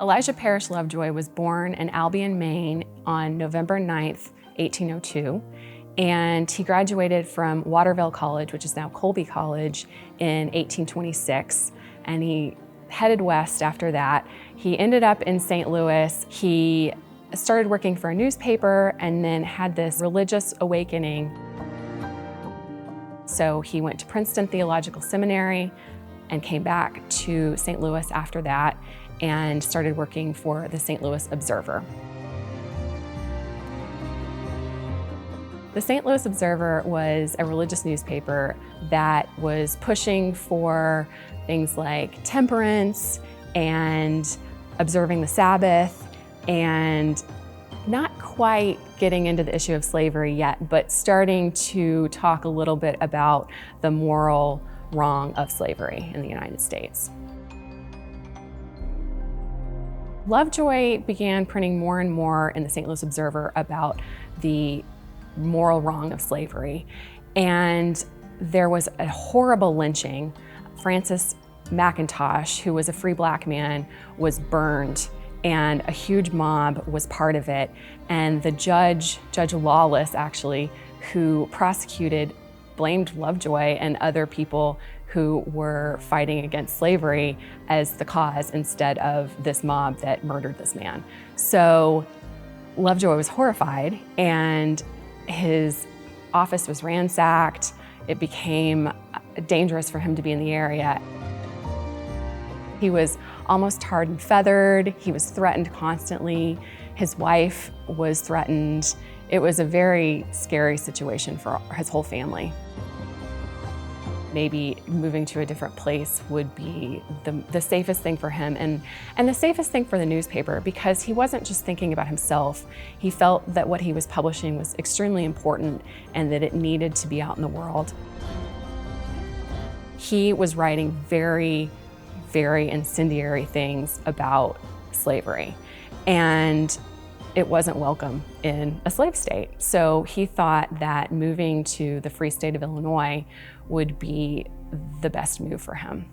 Elijah Parrish Lovejoy was born in Albion, Maine on November 9th, 1802, and he graduated from Waterville College, which is now Colby College, in 1826, and he headed west after that. He ended up in St. Louis. He started working for a newspaper and then had this religious awakening. So he went to Princeton Theological Seminary and came back to St. Louis after that and started working for the St. Louis Observer. The St. Louis Observer was a religious newspaper that was pushing for things like temperance and observing the Sabbath, and not quite getting into the issue of slavery yet, but starting to talk a little bit about the moral wrong of slavery in the United States. Lovejoy began printing more and more in the St. Louis Observer about the moral wrong of slavery. And there was a horrible lynching. Francis McIntosh, who was a free black man, was burned, and a huge mob was part of it. And the Judge Lawless actually, who prosecuted, blamed Lovejoy and other people who were fighting against slavery as the cause instead of this mob that murdered this man. So Lovejoy was horrified, and his office was ransacked. It became dangerous for him to be in the area. He was almost tarred and feathered. He was threatened constantly. His wife was threatened. It was a very scary situation for his whole family. Maybe moving to a different place would be the safest thing for him and the safest thing for the newspaper, because he wasn't just thinking about himself. He felt that what he was publishing was extremely important and that it needed to be out in the world. He was writing very, very incendiary things about slavery, and it wasn't welcome in a slave state. So he thought that moving to the free state of Illinois would be the best move for him.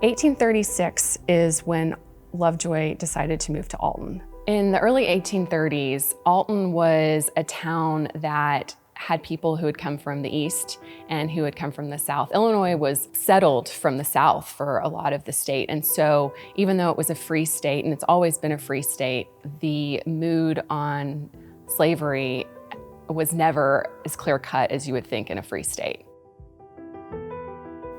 1836 is when Lovejoy decided to move to Alton. In the early 1830s, Alton was a town that had people who had come from the east and who had come from the south. Illinois was settled from the south for a lot of the state, and so even though it was a free state, and it's always been a free state, the mood on slavery was never as clear-cut as you would think in a free state.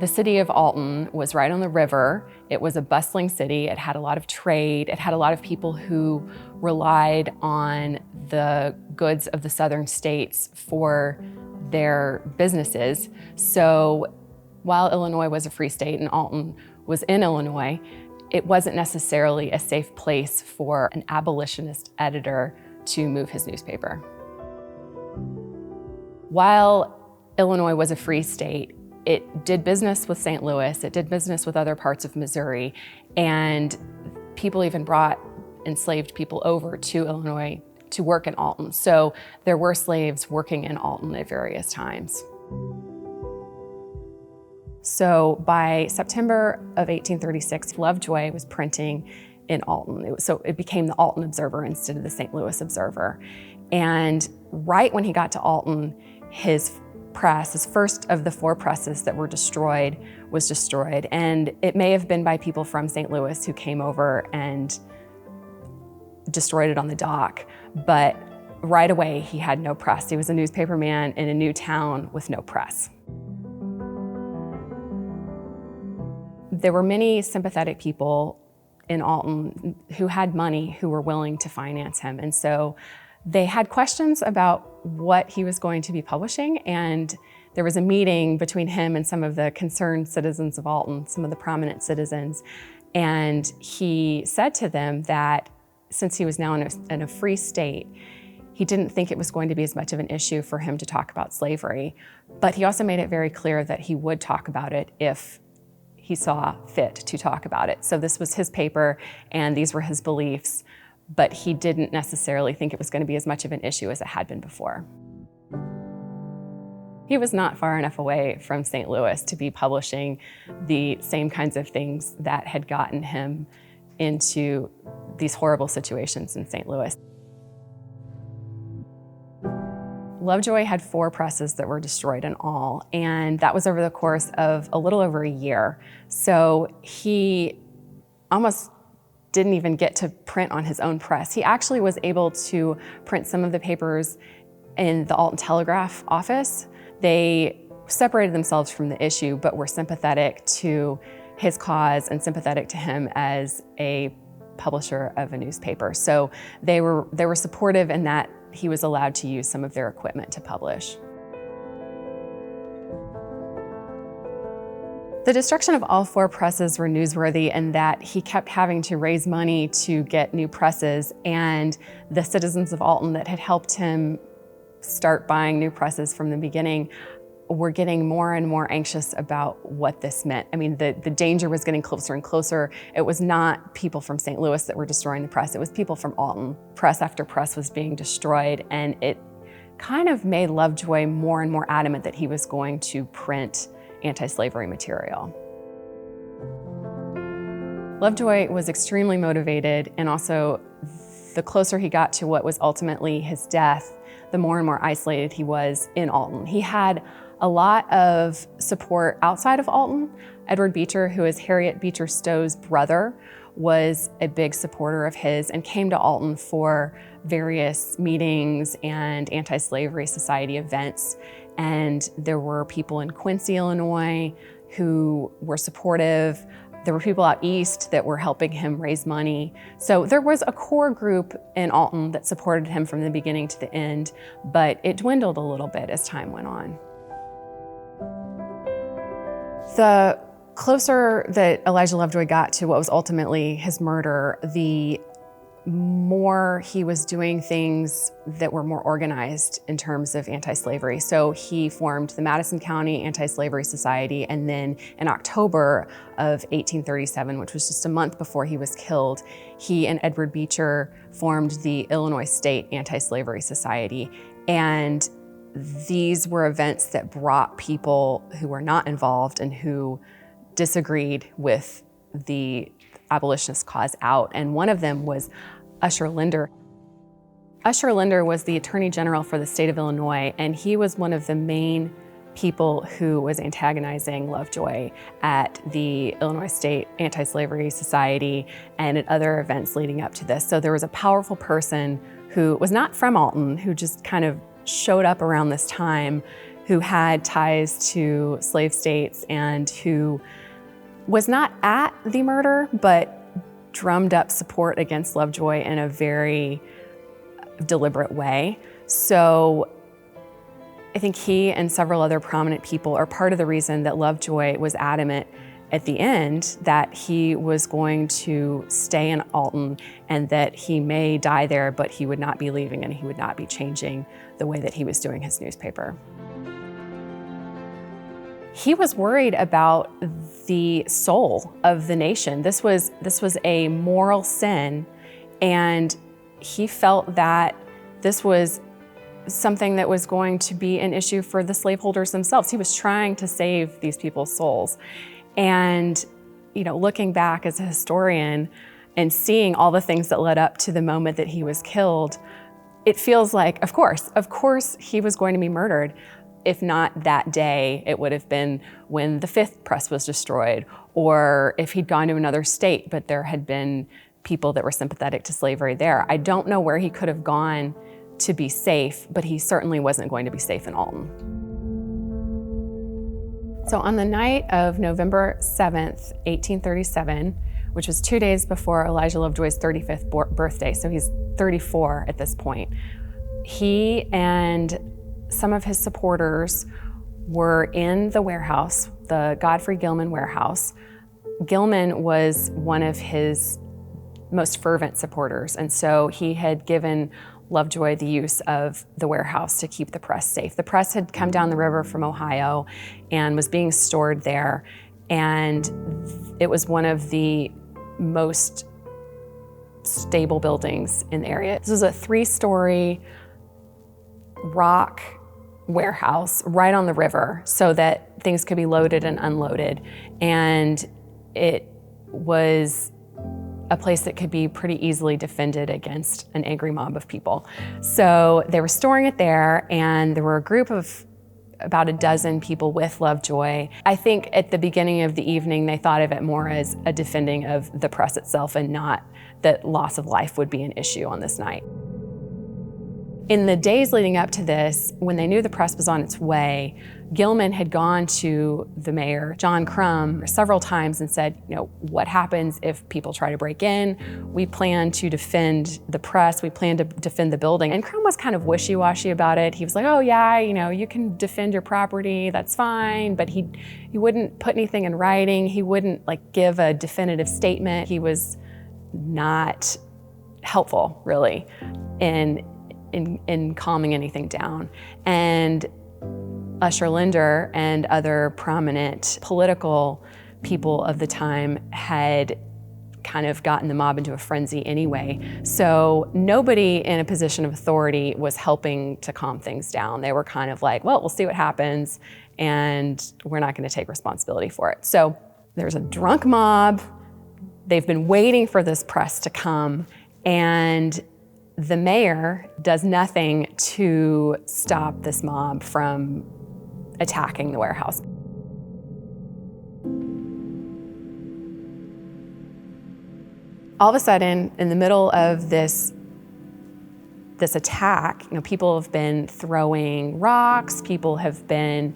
The city of Alton was right on the river. It was a bustling city. It had a lot of trade. It had a lot of people who relied on the goods of the southern states for their businesses. So while Illinois was a free state and Alton was in Illinois, it wasn't necessarily a safe place for an abolitionist editor to move his newspaper. While Illinois was a free state, it did business with St. Louis, it did business with other parts of Missouri, and people even brought enslaved people over to Illinois to work in Alton. So there were slaves working in Alton at various times. So by September of 1836, Lovejoy was printing in Alton. So it became the Alton Observer instead of the St. Louis Observer. And right when he got to Alton, his press, his first of the 4 presses that were destroyed, was destroyed. And it may have been by people from St. Louis who came over and destroyed it on the dock. But right away, he had no press. He was a newspaper man in a new town with no press. There were many sympathetic people in Alton who had money who were willing to finance him. And so they had questions about what he was going to be publishing, and there was a meeting between him and some of the concerned citizens of Alton, some of the prominent citizens, and he said to them that since he was now in a free state, he didn't think it was going to be as much of an issue for him to talk about slavery, but he also made it very clear that he would talk about it if he saw fit to talk about it. So this was his paper, and these were his beliefs, but he didn't necessarily think it was going to be as much of an issue as it had been before. He was not far enough away from St. Louis to be publishing the same kinds of things that had gotten him into these horrible situations in St. Louis. Lovejoy had 4 presses that were destroyed in all, and that was over the course of a little over a year. So he almost didn't even get to print on his own press. He actually was able to print some of the papers in the Alton Telegraph office. They separated themselves from the issue, but were sympathetic to his cause and sympathetic to him as a publisher of a newspaper. So they were supportive in that he was allowed to use some of their equipment to publish. The destruction of all 4 presses were newsworthy in that he kept having to raise money to get new presses, and the citizens of Alton that had helped him start buying new presses from the beginning were getting more and more anxious about what this meant. I mean, the danger was getting closer and closer. It was not people from St. Louis that were destroying the press, it was people from Alton. Press after press was being destroyed, and it kind of made Lovejoy more and more adamant that he was going to print anti-slavery material. Lovejoy was extremely motivated, and also the closer he got to what was ultimately his death, the more and more isolated he was in Alton. He had a lot of support outside of Alton. Edward Beecher, who is Harriet Beecher Stowe's brother, was a big supporter of his and came to Alton for various meetings and anti-slavery society events. And there were people in Quincy, Illinois, who were supportive. There were people out east that were helping him raise money. So there was a core group in Alton that supported him from the beginning to the end, but it dwindled a little bit as time went on. The closer that Elijah Lovejoy got to what was ultimately his murder, the more he was doing things that were more organized in terms of anti-slavery. So he formed the Madison County Anti-Slavery Society, and then in October of 1837, which was just a month before he was killed, he and Edward Beecher formed the Illinois State Anti-Slavery Society. And these were events that brought people who were not involved and who disagreed with the abolitionist cause out, and one of them was Usher Linder. Usher Linder was the Attorney General for the state of Illinois, and he was one of the main people who was antagonizing Lovejoy at the Illinois State Anti-Slavery Society and at other events leading up to this. So there was a powerful person who was not from Alton, who just kind of showed up around this time, who had ties to slave states and who was not at the murder, but drummed up support against Lovejoy in a very deliberate way. So I think he and several other prominent people are part of the reason that Lovejoy was adamant at the end that he was going to stay in Alton and that he may die there, but he would not be leaving and he would not be changing the way that he was doing his newspaper. He was worried about the soul of the nation. This was a moral sin, and he felt that this was something that was going to be an issue for the slaveholders themselves. He was trying to save these people's souls. And, you know, looking back as a historian and seeing all the things that led up to the moment that he was killed, it feels like, of course he was going to be murdered. If not that day, it would have been when the 5th press was destroyed, or if he'd gone to another state, but there had been people that were sympathetic to slavery there. I don't know where he could have gone to be safe, but he certainly wasn't going to be safe in Alton. So on the night of November 7th, 1837, which was 2 days before Elijah Lovejoy's 35th birthday, so he's 34 at this point, he and some of his supporters were in the warehouse, the Godfrey Gilman warehouse. Gilman was one of his most fervent supporters, and so he had given Lovejoy the use of the warehouse to keep the press safe. The press had come down the river from Ohio and was being stored there, and it was one of the most stable buildings in the area. This was a 3-story rock warehouse right on the river so that things could be loaded and unloaded. And it was a place that could be pretty easily defended against an angry mob of people. So they were storing it there, and there were a group of about a dozen people with Lovejoy. I think at the beginning of the evening, they thought of it more as a defending of the press itself and not that loss of life would be an issue on this night. In the days leading up to this, when they knew the press was on its way, Gilman had gone to the mayor, John Crum, several times and said, what happens if people try to break in? We plan to defend the press. We plan to defend the building. And Crum was kind of wishy-washy about it. He was like, oh yeah, you can defend your property, that's fine. But he wouldn't put anything in writing. He wouldn't give a definitive statement. He was not helpful, really, in calming anything down. And Usher Linder and other prominent political people of the time had kind of gotten the mob into a frenzy anyway. So nobody in a position of authority was helping to calm things down. They were kind of like, well, we'll see what happens, and we're not going to take responsibility for it. So there's a drunk mob. They've been waiting for this press to come, and the mayor does nothing to stop this mob from attacking the warehouse. All of a sudden, in the middle of this attack, people have been throwing rocks, people have been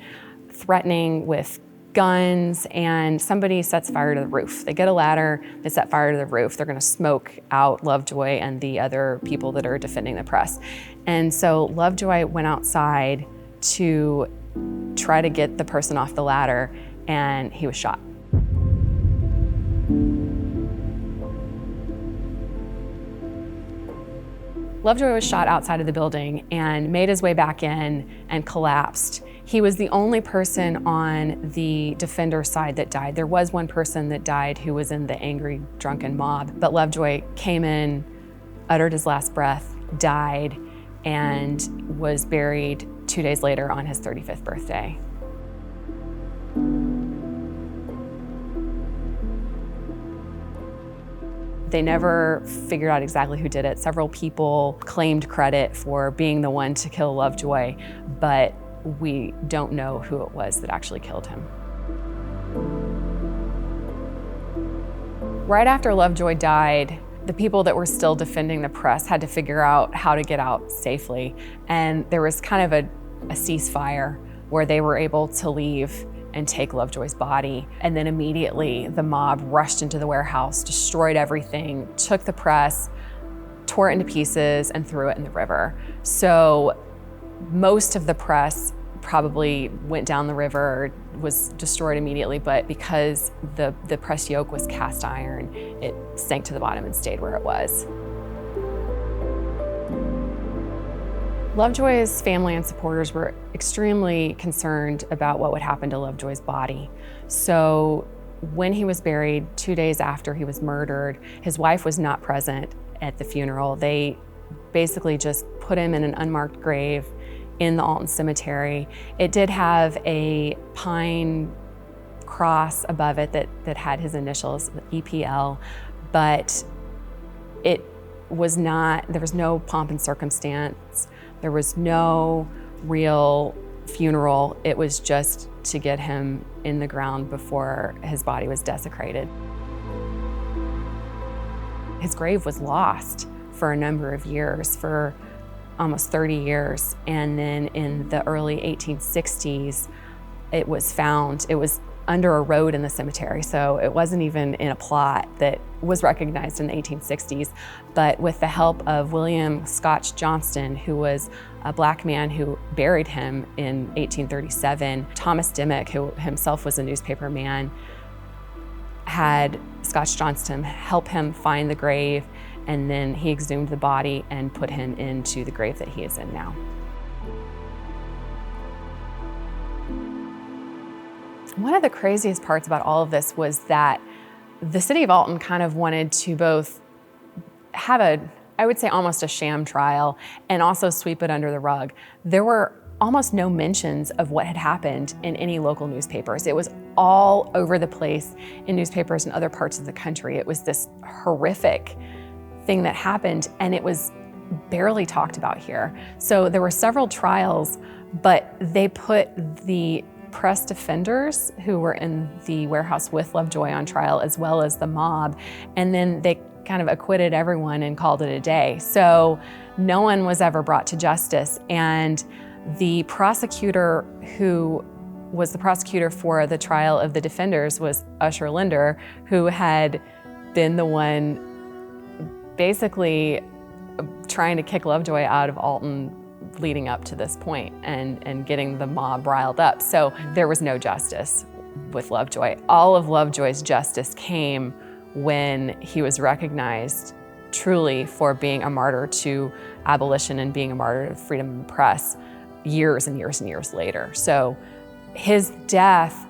threatening with guns, and somebody sets fire to the roof. They get a ladder, they set fire to the roof. They're gonna smoke out Lovejoy and the other people that are defending the press. And so Lovejoy went outside to try to get the person off the ladder, and he was shot. Lovejoy was shot outside of the building and made his way back in and collapsed. He was the only person on the defender side that died. There was one person that died who was in the angry, drunken mob, but Lovejoy came in, uttered his last breath, died, and was buried 2 days later on his 35th birthday. They never figured out exactly who did it. Several people claimed credit for being the one to kill Lovejoy, but we don't know who it was that actually killed him. Right after Lovejoy died, the people that were still defending the press had to figure out how to get out safely. And there was kind of a ceasefire where they were able to leave and take Lovejoy's body. And then immediately the mob rushed into the warehouse, destroyed everything, took the press, tore it into pieces, and threw it in the river. So most of the press probably went down the river, was destroyed immediately, but because the press yoke was cast iron, it sank to the bottom and stayed where it was. Lovejoy's family and supporters were extremely concerned about what would happen to Lovejoy's body. So when he was buried 2 days after he was murdered, his wife was not present at the funeral. They basically just put him in an unmarked grave in the Alton cemetery. It did have a pine cross above it that had his initials, EPL, but it was not, there was no pomp and circumstance. There was no real funeral. It was just to get him in the ground before his body was desecrated. His grave was lost for a number of years, for almost 30 years. And then in the early 1860s, it was found. It was under a road in the cemetery, so it wasn't even in a plot that was recognized in the 1860s. But with the help of William Scotch Johnston, who was a black man who buried him in 1837, Thomas Dimmock, who himself was a newspaper man, had Scotch Johnston help him find the grave, and then he exhumed the body and put him into the grave that he is in now. One of the craziest parts about all of this was that the city of Alton kind of wanted to both have I would say almost a sham trial, and also sweep it under the rug. There were almost no mentions of what had happened in any local newspapers. It was all over the place in newspapers in other parts of the country. It was this horrific thing that happened, and it was barely talked about here. So there were several trials, but they put the press defenders who were in the warehouse with Lovejoy on trial, as well as the mob, and then they kind of acquitted everyone and called it a day. So no one was ever brought to justice, and the prosecutor who was the prosecutor for the trial of the defenders was Usher Linder, who had been the one basically trying to kick Lovejoy out of Alton leading up to this point and getting the mob riled up. So there was no justice with Lovejoy. All of Lovejoy's justice came when he was recognized truly for being a martyr to abolition and being a martyr to freedom of the press years and years and years later. So his death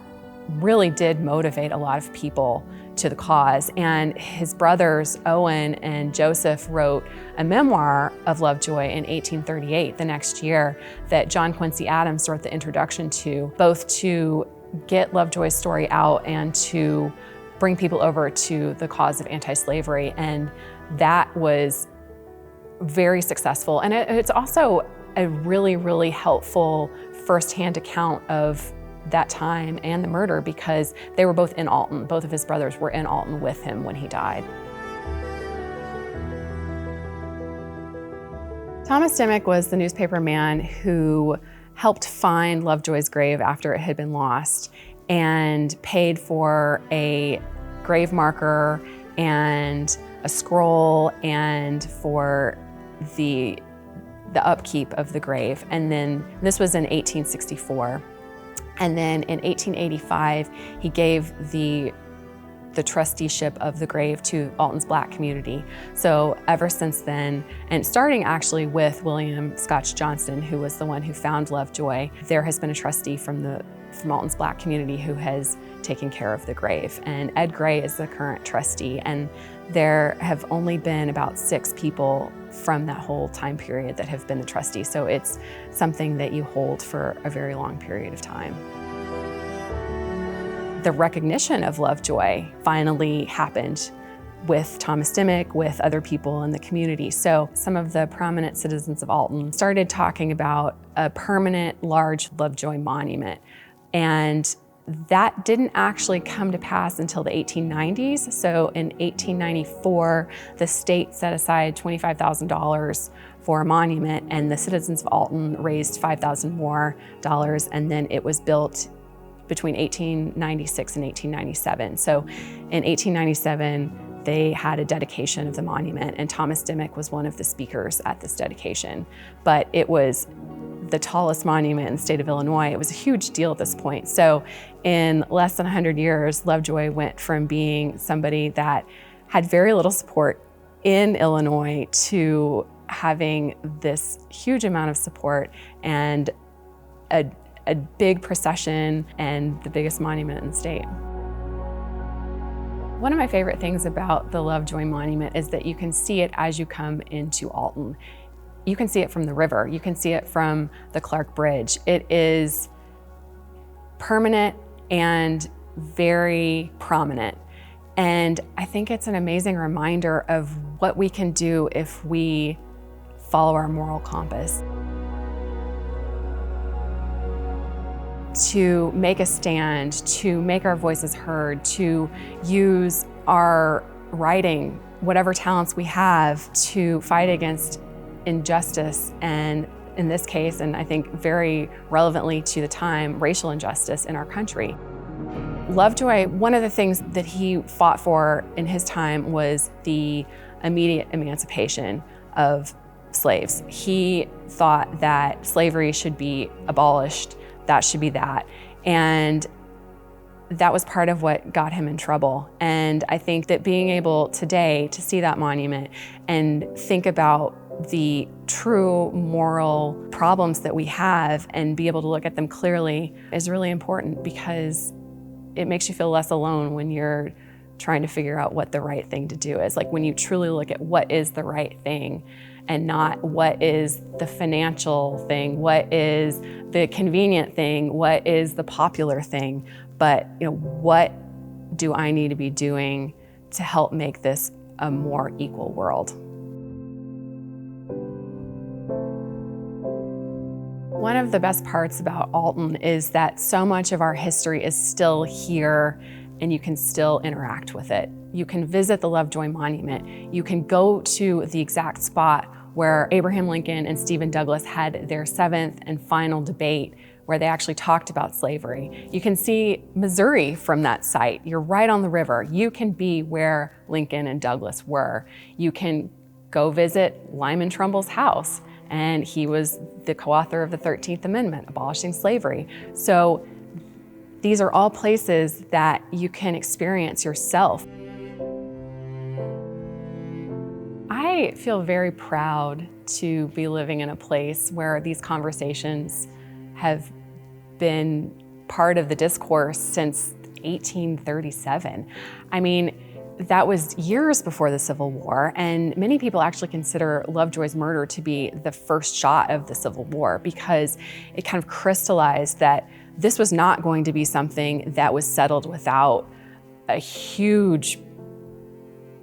really did motivate a lot of people to the cause. And his brothers, Owen and Joseph, wrote a memoir of Lovejoy in 1838, the next year, that John Quincy Adams wrote the introduction to, both to get Lovejoy's story out and to bring people over to the cause of anti-slavery. And that was very successful. And it's also a really, really helpful firsthand account of that time and the murder, because they were both in Alton. Both of his brothers were in Alton with him when he died. Thomas Dimmick was the newspaper man who helped find Lovejoy's grave after it had been lost and paid for a grave marker and a scroll and for the upkeep of the grave. And then this was in 1864. And then in 1885, he gave the trusteeship of the grave to Alton's Black community. So ever since then, and starting actually with William Scotch Johnston, who was the one who found Lovejoy, there has been a trustee from Alton's Black community who has taken care of the grave. And Ed Gray is the current trustee, and there have only been about 6 people from that whole time period that have been the trustee. So it's something that you hold for a very long period of time. The recognition of Lovejoy finally happened with Thomas Dimmick, with other people in the community. So some of the prominent citizens of Alton started talking about a permanent large Lovejoy monument. And that didn't actually come to pass until the 1890s. So in 1894, the state set aside $25,000 for a monument, and the citizens of Alton raised $5,000 more, and then it was built between 1896 and 1897. So in 1897, they had a dedication of the monument, and Thomas Dimmick was one of the speakers at this dedication. But it was the tallest monument in the state of Illinois. It was a huge deal at this point. So in less than 100 years, Lovejoy went from being somebody that had very little support in Illinois to having this huge amount of support and a big procession and the biggest monument in the state. One of my favorite things about the Lovejoy Monument is that you can see it as you come into Alton. You can see it from the river. You can see it from the Clark Bridge. It is permanent and very prominent. And I think it's an amazing reminder of what we can do if we follow our moral compass. To make a stand, to make our voices heard, to use our writing, whatever talents we have, to fight against injustice, and in this case, and I think very relevantly to the time, racial injustice in our country. Lovejoy, one of the things that he fought for in his time was the immediate emancipation of slaves. He thought that slavery should be abolished, that should be that. And that was part of what got him in trouble. And I think that being able today to see that monument and think about the true moral problems that we have and be able to look at them clearly is really important, because it makes you feel less alone when you're trying to figure out what the right thing to do is. Like when you truly look at what is the right thing and not what is the financial thing, what is the convenient thing, what is the popular thing, but what do I need to be doing to help make this a more equal world? One of the best parts about Alton is that so much of our history is still here and you can still interact with it. You can visit the Lovejoy Monument. You can go to the exact spot where Abraham Lincoln and Stephen Douglas had their 7th and final debate, where they actually talked about slavery. You can see Missouri from that site. You're right on the river. You can be where Lincoln and Douglas were. You can go visit Lyman Trumbull's house, and he was the co-author of the 13th Amendment, abolishing slavery. So these are all places that you can experience yourself. I feel very proud to be living in a place where these conversations have been part of the discourse since 1837. I mean, that was years before the Civil War, and many people actually consider Lovejoy's murder to be the first shot of the Civil War, because it kind of crystallized that this was not going to be something that was settled without a huge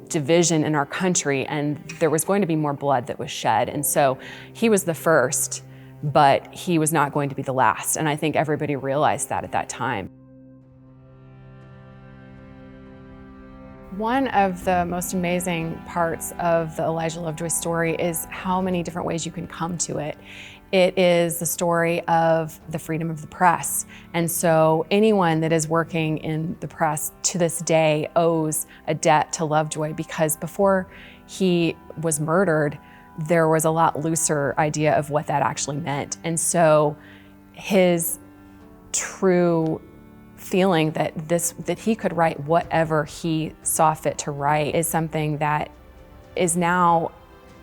division in our country, and there was going to be more blood that was shed. And so he was the first, but he was not going to be the last. And I think everybody realized that at that time. One of the most amazing parts of the Elijah Lovejoy story is how many different ways you can come to it. It is the story of the freedom of the press. And so anyone that is working in the press to this day owes a debt to Lovejoy, because before he was murdered, there was a lot looser idea of what that actually meant. And so his true feeling that he could write whatever he saw fit to write is something that is now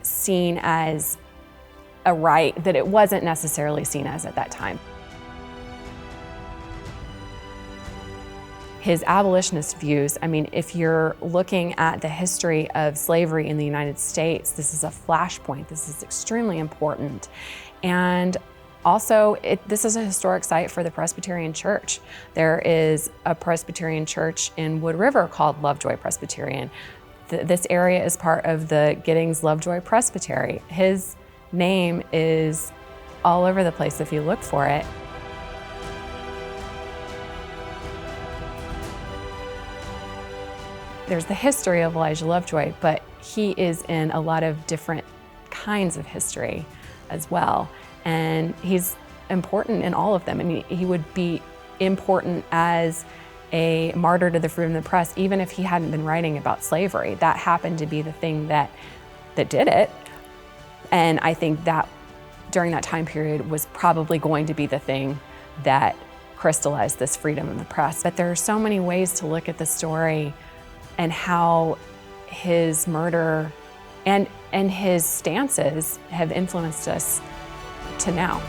seen as a right that it wasn't necessarily seen as at that time. His abolitionist views, I mean, if you're looking at the history of slavery in the United States, this is a flashpoint. This is extremely important. And also, this is a historic site for the Presbyterian Church. There is a Presbyterian church in Wood River called Lovejoy Presbyterian. This area is part of the Giddings Lovejoy Presbytery. His name is all over the place if you look for it. There's the history of Elijah Lovejoy, but he is in a lot of different kinds of history as well. And he's important in all of them. I mean, he would be important as a martyr to the freedom of the press, even if he hadn't been writing about slavery. That happened to be the thing that did it. And I think that during that time period was probably going to be the thing that crystallized this freedom of the press. But there are so many ways to look at the story and how his murder and his stances have influenced us to now.